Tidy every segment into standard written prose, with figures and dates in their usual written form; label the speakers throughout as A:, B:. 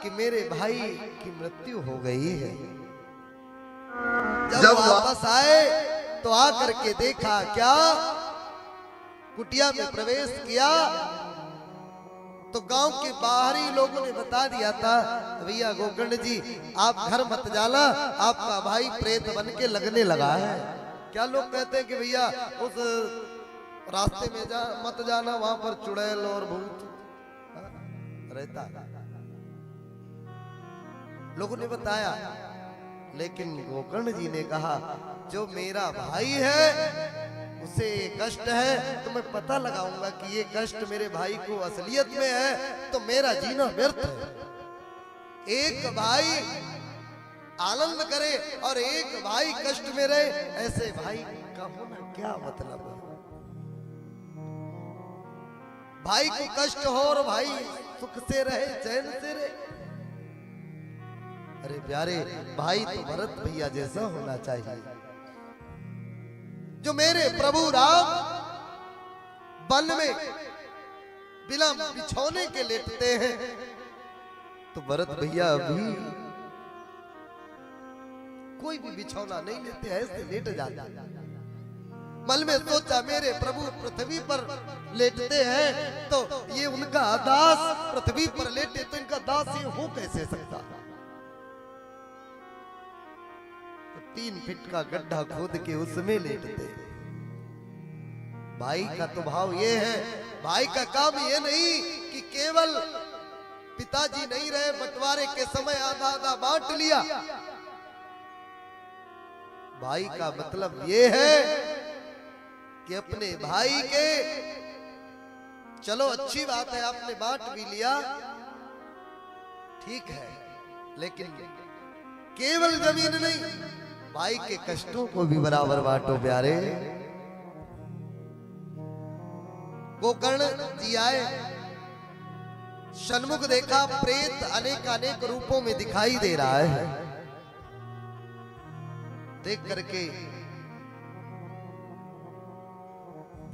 A: कि मेरे भाई की मृत्यु हो गई है। जब वापस आए तो आकर के देखा क्या, कुटिया में प्रवेश किया तो गांव के बाहरी लोगों ने बता दिया था, भैया गोकर्ण जी आप घर मत जाना, आपका भाई प्रेत बन के लगने लगा है। क्या लोग कहते हैं कि भैया उस रास्ते में मत जाना, वहां पर चुड़ैल और भूत रहता है, लोगों ने बताया। लेकिन गोकर्ण जी ने कहा जो मेरा भाई है उसे कष्ट है तो मैं पता लगाऊंगा कि ये कष्ट मेरे भाई को असलियत में है तो मेरा जीना व्यर्थ है। एक भाई आनंद करे और एक भाई कष्ट में रहे, ऐसे भाई का होना क्या मतलब है। भाई को कष्ट हो और भाई सुख से रहे, चैन से रहे। अरे प्यारे भाई तो भरत भैया जैसा होना चाहिए। जो मेरे प्रभु राम वन में बिना बिछौने के लेटते हैं तो भरत भैया भी कोई भी बिछौना नहीं लेते, ऐसे लेट जाते। मन में सोचा मेरे प्रभु पृथ्वी पर लेटते हैं तो ये उनका दास पृथ्वी पर लेटे तो इनका दास ये हो कैसे सकता। तो 3 फीट का गड्ढा खोद के उसमें लेटते। भाई का तो भाव ये है, भाई का काम ये नहीं कि केवल पिताजी नहीं रहे बंटवारे के समय आधा आधा बांट लिया। भाई का मतलब ये है कि अपने भाई के, चलो अच्छी बात है आपने बांट भी लिया ठीक है, लेकिन केवल जमीन नहीं, भाई के कष्टों को भी बराबर बांटो प्यारे। गोकर्ण जी आए, सन्मुख देखा प्रेत अनेक अनेक रूपों में दिखाई दे रहा है। देख करके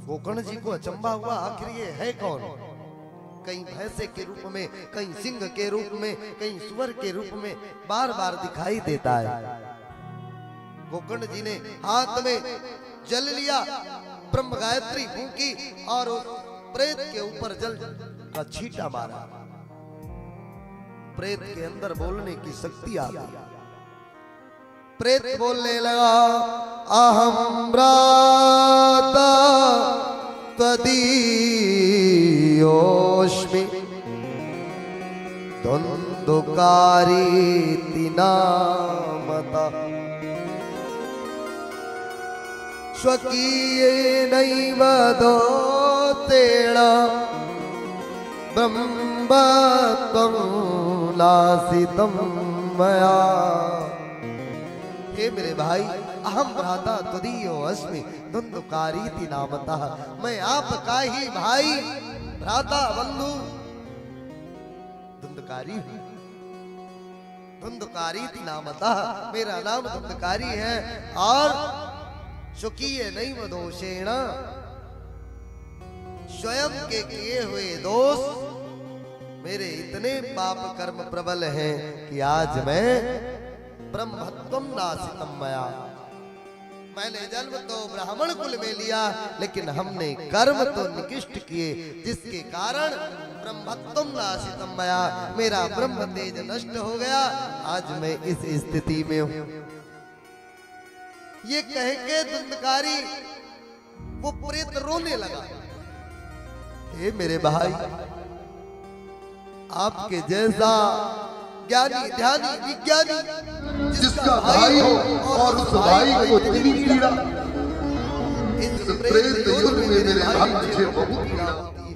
A: गोकर्ण जी को अचंभा हुआ, आखिर ये है कौन। कहीं भैंसे के रूप में, कहीं सिंह के रूप में, कहीं सुअर के रूप में बार बार दिखाई देता है। गोकर्ण जी ने हाथ में जल लिया, ब्रह्म गायत्री फूंकी और उस प्रेत के ऊपर जल का छींटा मारा। प्रेत के अंदर बोलने की शक्ति आ गई। प्रेत बोलने लगा, अहम भ्राता त्वदीयोऽस्मि द्वन्द्वकारीति नामतः स्वकीयेनैव दोतेन ब्रह्मत्वं नासितं मया। हे मेरे भाई, अहम भ्राता त्वदीयो अस्मि द्वन्द्वकारीति नामतः, मैं आपका ही भाई भ्राता बंधु द्वन्द्वकारी हूं। द्वन्द्वकारीति नामतः, मेरा नाम द्वन्द्वकारी है। और स्वकीय नैव दोषेण, स्वयं के किए हुए दोष मेरे इतने पाप कर्म प्रबल हैं कि आज मैं ब्रह्मत्वं नासितं मया, मैंने जन्म तो ब्राह्मण कुल में लिया लेकिन हमने कर्म तो निकृष्ट किए जिसके कारण ब्रह्मत्वं नासितं मया, मेरा ब्रह्म तेज नष्ट हो गया। आज मैं इस स्थिति में हूं। ये कह के द्वन्द्वकारी वो प्रेत रोने लगा। हे मेरे भाई, आपके जैसा ज्ञानी ध्यानी विज्ञानी
B: जिसका भाई हो और उस भाई को इतनी पीड़ा, इस प्रेत युग में मेरे भाई मुझे बहुत पीड़ा होती है।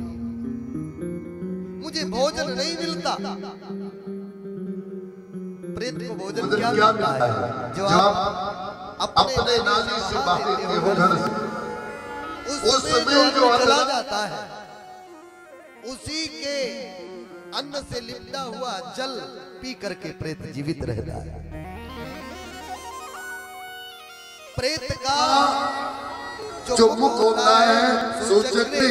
A: मुझे भोजन नहीं मिलता। प्रेत को भोजन क्या मिलता है? जो आप अपने नाली से बाहर के हो घर से, उस समय जो चला जाता है उसी के अन्न से लिपटा हुआ जल पी करके प्रेत जीवित रहता है। प्रेत का जो मुख होता है सो चक्रे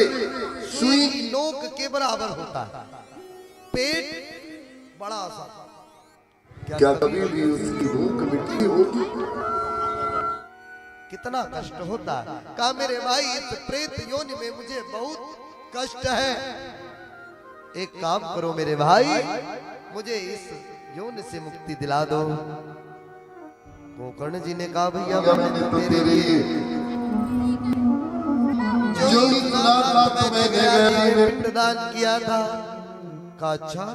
A: सुई नोक के बराबर होता है। पेट बड़ा सा।
B: क्या कभी भी उसकी भूख मिटती होगी?
A: कितना कष्ट होता है। कहा मेरे भाई इस प्रेत योनि में मुझे बहुत कष्ट है, एक काम करो मेरे भाई, मुझे इस योनि से मुक्ति दिला दो। गोकर्ण जी ने कहा भैया
B: मैंने तो तेरे जो
A: पिंडदान किया था। कहा अच्छा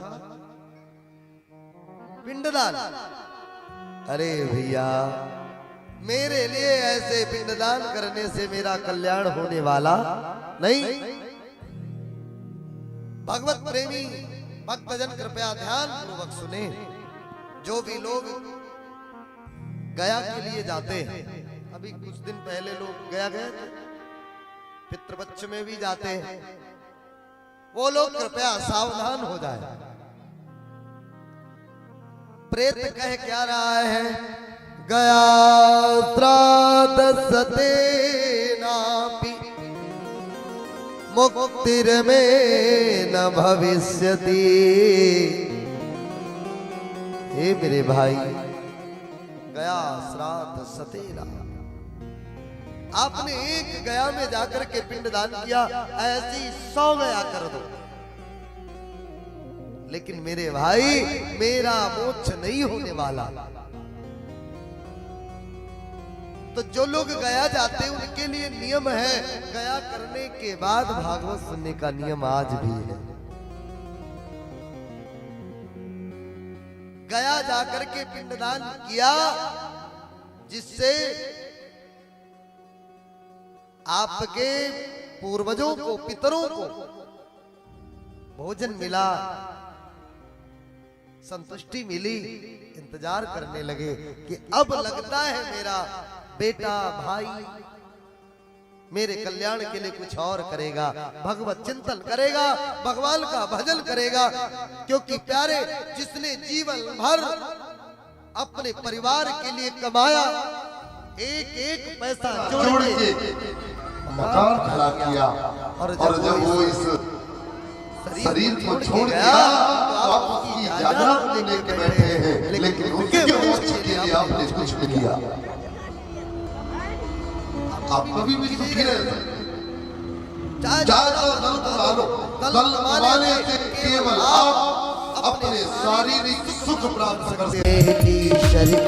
A: पिंडदान? अरे भैया मेरे लिए ऐसे पिंडदान करने से मेरा कल्याण होने वाला नहीं। भगवत प्रेमी भक्तजन कृपया ध्यान पूर्वक सुने। जो भी लोग गया के लिए जाते हैं, अभी कुछ दिन पहले लोग गया गए थे, पितृपक्ष में भी जाते हैं, वो लोग कृपया सावधान हो जाए। प्रेत कह क्या रहा है? गया श्राद्ध सते नापि मुक्तिर्मे न भविष्यति। हे मेरे भाई, गया श्राद्ध सतेना, आपने एक गया में जाकर के पिंडदान किया, ऐसी 100 गया कर दो, लेकिन मेरे भाई मेरा मोक्ष नहीं होने वाला। तो जो लोग गया जाते हैं उनके लिए नियम है, गया करने के बाद भागवत सुनने का नियम आज भी है। गया जाकर के पिंडदान किया, जिससे आपके पूर्वजों को, पितरों को भोजन मिला, संतुष्टि मिली। इंतजार करने लगे कि अब लगता है मेरा बेटा भाई मेरे कल्याण के लिए कुछ और करेगा, भगवत चिंतन करेगा, भगवान का भजन करेगा। क्योंकि प्यारे, जिसने जीवन भर अपने परिवार के लिए कमाया, एक एक पैसा जोड़ के
B: मकान खड़ा किया, और जब वो इस शरीर को छोड़ गया तो आप उसकी जायदाद लेके बैठे हैं, लेकिन उनके मोक्ष के लिए आपने कुछ नहीं किया। आप कभी भी सुखी रह सकते, दल माने से केवल आप अपने शारीरिक सुख प्राप्त कर सकते हैं।